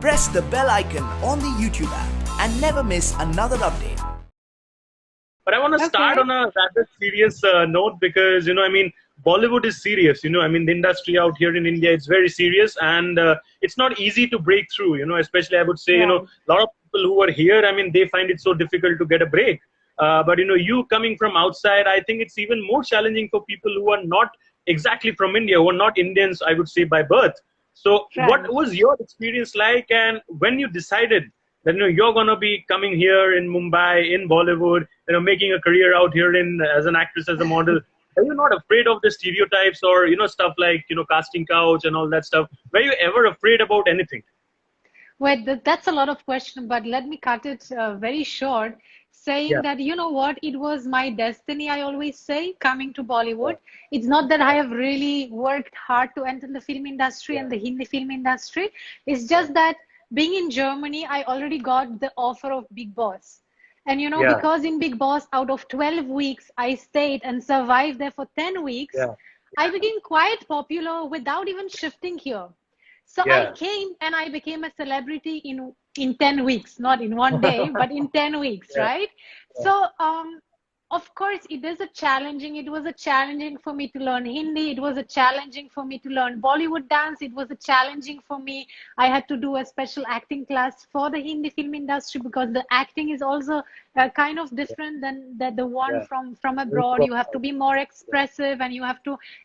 Press the bell icon on the YouTube app and never miss another update. But I want to start on a rather serious note because, Bollywood is serious. The industry out here in India is very serious, and it's not easy to break through, especially I would say, a lot of people who are here, they find it so difficult to get a break. But, you coming from outside, I think it's even more challenging for people who are not exactly from India, who are not Indians, I would say, by birth. So what was your experience like, and when you decided that you're gonna be coming here in Mumbai, in Bollywood, making a career out here in as an actress, as a model? Are you not afraid of the stereotypes or stuff like casting couch and all that stuff? Were you ever afraid about anything? Well, that's a lot of question, but let me cut it very short, saying that, you know what, it was my destiny, I always say, coming to Bollywood. It's not that I have really worked hard to enter the film industry and the Hindi film industry. It's just that being in Germany, I already got the offer of Bigg Boss. And, because in Bigg Boss, out of 12 weeks, I stayed and survived there for 10 weeks, I became quite popular without even shifting here. So I came and I became a celebrity in 10 weeks, not in one day, but in 10 weeks, right? So, of course, it was a challenging for me to learn Hindi. It was a challenging for me to learn Bollywood dance. It was a challenging for me. I had to do a special acting class for the Hindi film industry because the acting is also kind of different than the one from abroad. You have to be more expressive and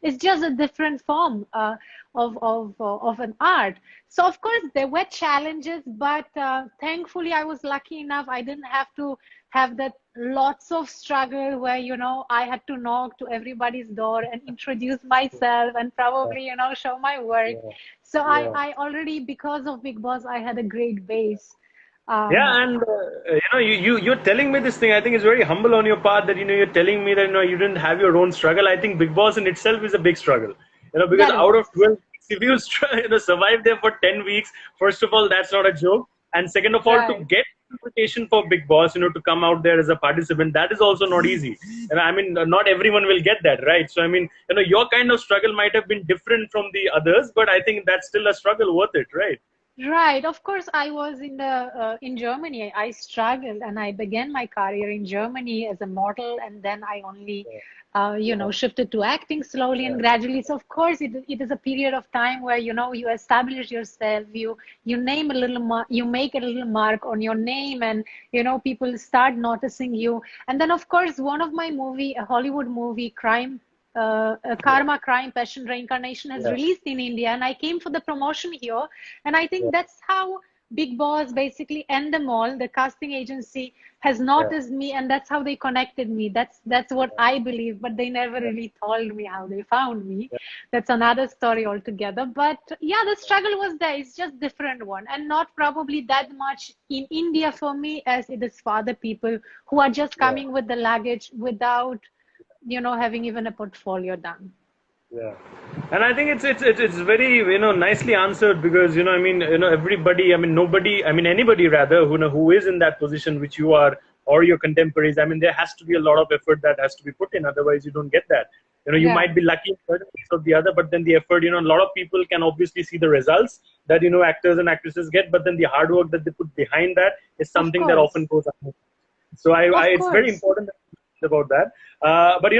it's just a different form of an art. So, of course, there were challenges, but thankfully I was lucky enough. I didn't have to have that lots of struggle where, I had to knock to everybody's door and introduce myself and probably, show my work. So I already, because of Bigg Boss, I had a great base. And you're telling me this thing. I think it's very humble on your part that you're telling me that you didn't have your own struggle. I think Bigg Boss in itself is a big struggle. Because out of 12 weeks, if you survive there for 10 weeks, first of all, that's not a joke. And second of all, to get invitation for Bigg Boss, to come out there as a participant, that is also not easy. And not everyone will get that, right? So, your kind of struggle might have been different from the others, but I think that's still a struggle worth it, right? Right. Of course, I was in Germany. I struggled, and I began my career in Germany as a model, and then I only, shifted to acting slowly and gradually. So, of course, it is a period of time where you establish yourself, you name a little, you make a little mark on your name, and people start noticing you. And then, of course, one of my movie, a Hollywood movie, Karma, Crime, Passion, Reincarnation has released in India, and I came for the promotion here, and I think that's how Bigg Boss basically and the mall, the casting agency, has noticed me, and that's how they connected me. That's what I believe, but they never really told me how they found me. That's another story altogether. But yeah, the struggle was there. It's just different one, and not probably that much in India for me as it is for other people who are just coming with the luggage without having even a portfolio done. And I think it's very nicely answered because everybody, nobody, anybody rather who is in that position which you are, or your contemporaries, there has to be a lot of effort that has to be put in, otherwise you don't get that. You might be lucky in certain ways or the other, but then the effort, a lot of people can obviously see the results that actors and actresses get, but then the hard work that they put behind that is something that often goes unnoticed. So it's very important about that. But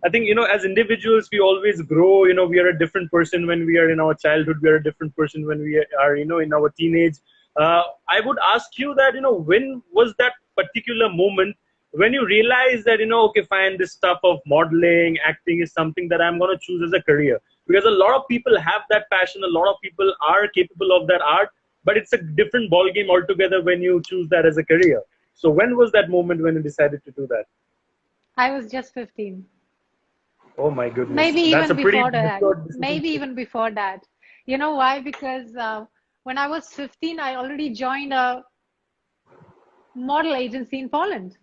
I think as individuals we always grow. We are a different person when we are in our childhood. We are a different person when we are in our teenage. I would ask you that when was that particular moment when you realize that okay, fine, this stuff of modeling, acting is something that I'm going to choose as a career? Because a lot of people have that passion, a lot of people are capable of that art, but it's a different ball game altogether when you choose that as a career. So when was that moment when you decided to do that? I was just 15. Oh my goodness. Maybe even before that. Maybe even before that. You know why? Because when I was 15, I already joined a model agency in Poland.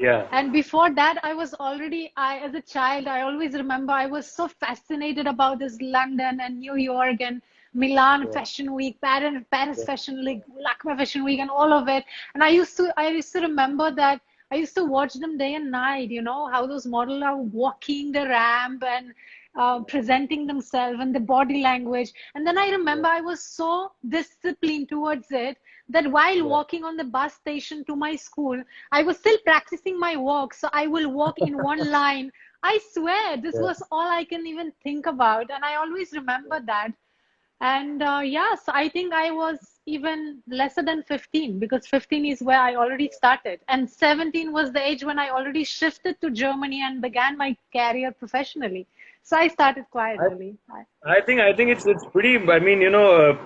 And before that, as a child, I always remember I was so fascinated about this London and New York and Milan Fashion Week, Paris Fashion Week, Lakme Fashion Week, and all of it. And I used to remember that I used to watch them day and night, how those models are walking the ramp and presenting themselves and the body language. And then I remember I was so disciplined towards it that while walking on the bus station to my school, I was still practicing my walk. So I will walk in one line. I swear, this was all I can even think about. And I always remember that. And yes, I think I was even lesser than 15 because 15 is where I already started. And 17 was the age when I already shifted to Germany and began my career professionally. So I started quite early. I think it's pretty, I mean,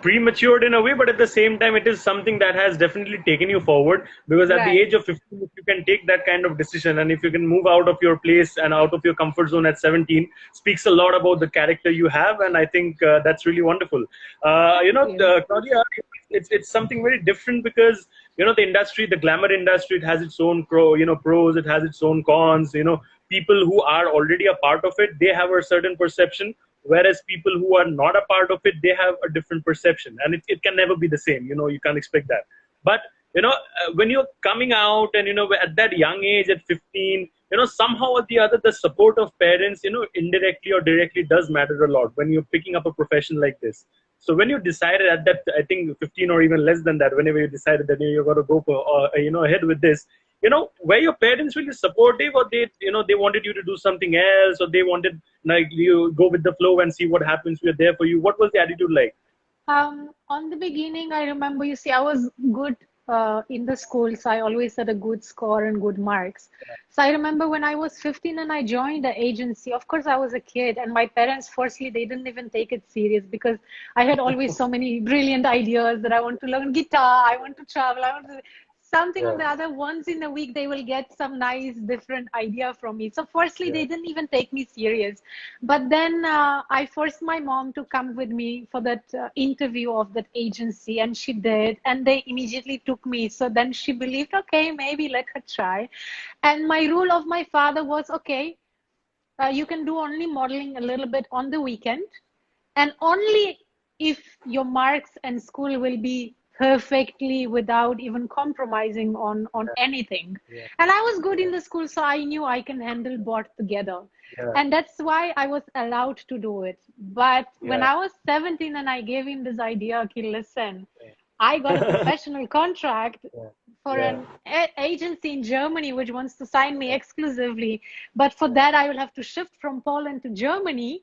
prematured in a way, but at the same time, it is something that has definitely taken you forward, because at the Right. age of 15, if you can take that kind of decision, and if you can move out of your place and out of your comfort zone at 17, speaks a lot about the character you have, and I think that's really wonderful. Thank you. Claudia, it's something very different, because the industry, the glamour industry, it has its own pros, it has its own cons. People who are already a part of it, they have a certain perception, whereas people who are not a part of it, they have a different perception, and it can never be the same. You can't expect that. But when you're coming out, and at that young age, at 15, somehow or the other, the support of parents, indirectly or directly, does matter a lot when you're picking up a profession like this. So when you decided at that, I think 15 or even less than that, whenever you decided that you're going to go for ahead with this, were your parents really supportive, or they wanted you to do something else, or they wanted, like, you go with the flow and see what happens, we're there for you? What was the attitude like? On the beginning, I remember, you see, I was good in the school, so I always had a good score and good marks. So I remember when I was 15 and I joined the agency, of course, I was a kid, and my parents, firstly, they didn't even take it serious because I had always so many brilliant ideas that I want to learn guitar, I want to travel, I want to something or the other. Once in a week they will get some nice different idea from me. So firstly they didn't even take me serious, but then I forced my mom to come with me for that interview of that agency, and she did, and they immediately took me. So then she believed, okay, maybe let her try. And my rule of my father was, okay, you can do only modeling a little bit on the weekend, and only if your marks and school will be perfectly without even compromising on anything. And I was good in the school, so I knew I can handle both together. And that's why I was allowed to do it. But when I was 17 and I gave him this idea, okay, listen, I got a professional contract for an agency in Germany which wants to sign me exclusively, but for that I will have to shift from Poland to Germany.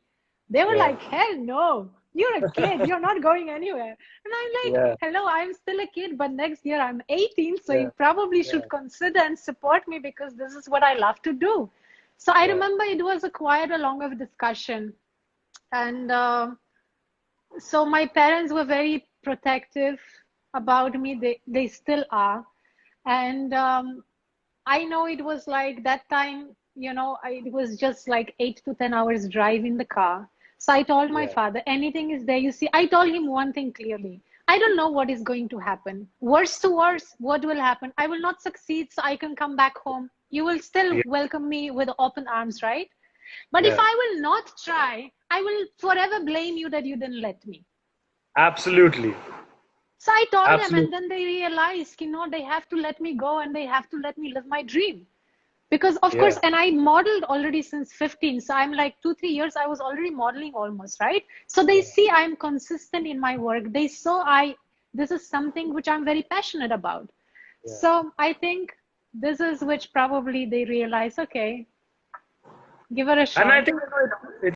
They were like, hell no, you're a kid, you're not going anywhere. And I'm like, hello, I'm still a kid, but next year I'm 18, so you probably should consider and support me, because this is what I love to do. So I remember it was quite a long of discussion. And so my parents were very protective about me. They still are. And I know it was like that time, it was just like 8 to 10 hours drive in the car. So I told my father, anything is there. You see, I told him one thing clearly. I don't know what is going to happen. Worst to worst, what will happen? I will not succeed, so I can come back home. You will still welcome me with open arms, right? But if I will not try, I will forever blame you that you didn't let me. Absolutely. So I told them, and then they realized, they have to let me go, and they have to let me live my dream. Because of course, and I modeled already since 15. So I'm like 2-3 years, I was already modeling almost, right? So they see I'm consistent in my work. They saw this is something which I'm very passionate about. So I think this is which probably they realize, okay, give it a shot. And I think it's